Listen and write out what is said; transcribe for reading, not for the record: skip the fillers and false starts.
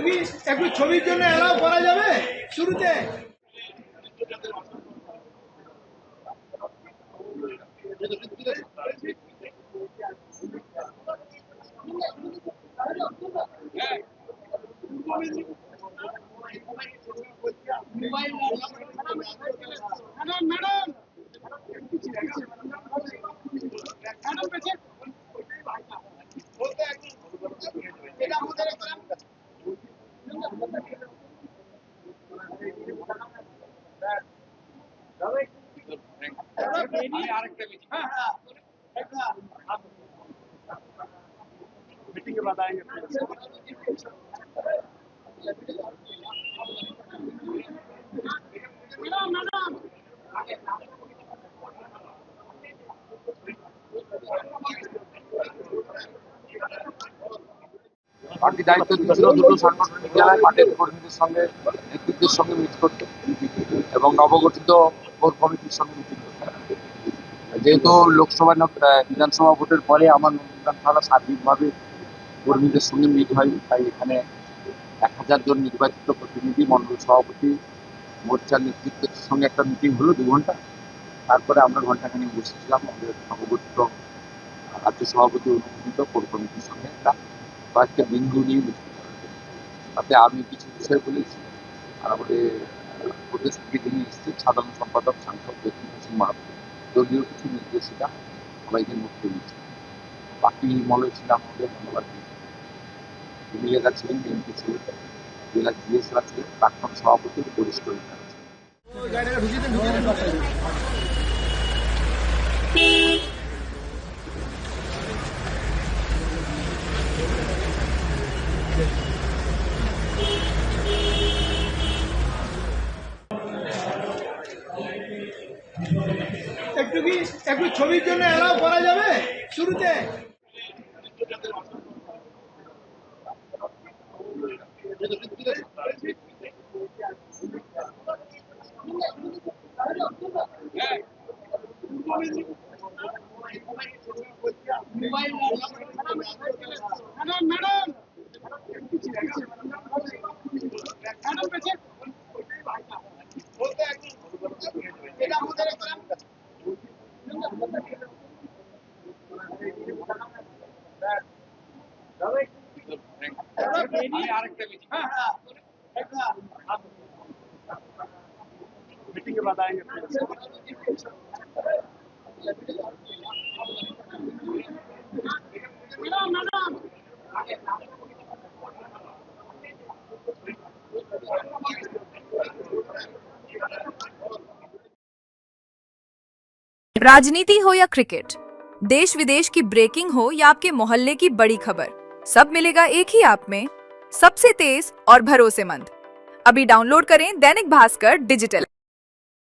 কি একটু ছবির জন্য এলাও করা যাবে শুরুতে? मीटिंग के बाद आएंगे। বাকি দায়িত্ব দিয়েছিল দুটো সাংগঠনিক জেলায় পার্টির কর্মীদের সঙ্গে নেতৃত্বের সঙ্গে মিট করতে এবং নবগঠিত কোর কমিটির সঙ্গে মিটিং করতে। যেহেতু লোকসভা বিধানসভা ভোটের পরে আমার নন্দীগ্রাম থানা সার্বিকভাবে কর্মীদের সঙ্গে মিট হয়, তাই এখানে 1000 জন নির্বাচিত প্রতিনিধি, মণ্ডল সভাপতি, মোর্চার নেতৃত্বের সঙ্গে একটা মিটিং হলো 2 ঘন্টা। তারপরে আমরা ঘন্টাখানিক বসেছিলাম আমাদের নবগঠিত রাজ্য সভাপতি অনুমোদিত কোর কমিটির সঙ্গে একটা কয়েকটা বিন্দু নিয়ে মিটিং করা। তাতে আমি কিছু বিষয় বলেছি, আর আমাদের প্রদেশ থেকে যিনি এসেছেন সাধারণ সম্পাদক সাংসদ জ্যোতিপ্রসাদ সিং মাহাতো, দলীয় কিছু নির্দেশিকা সবাইকে নোট করিয়েছি। বাকি মনে ছিলাম আমাদের ধন্যবাদ এমএলএরা ছিলেন, এমপি ছিলেন, জেলা জিএসরা ছিলেন, প্রাক্তন সভাপতি বরিষ্ঠ নেতারা ছিলেন। একটু কি একটু ছবির জন্য এলাও করা যাবে শুরুতে? मीटिंग के बाद आएंगे। राजनीति हो या क्रिकेट, देश विदेश की ब्रेकिंग हो या आपके मोहल्ले की बड़ी खबर, सब मिलेगा एक ही ऐप में, सबसे तेज और भरोसेमंद। अभी डाउनलोड करें दैनिक भास्कर डिजिटल।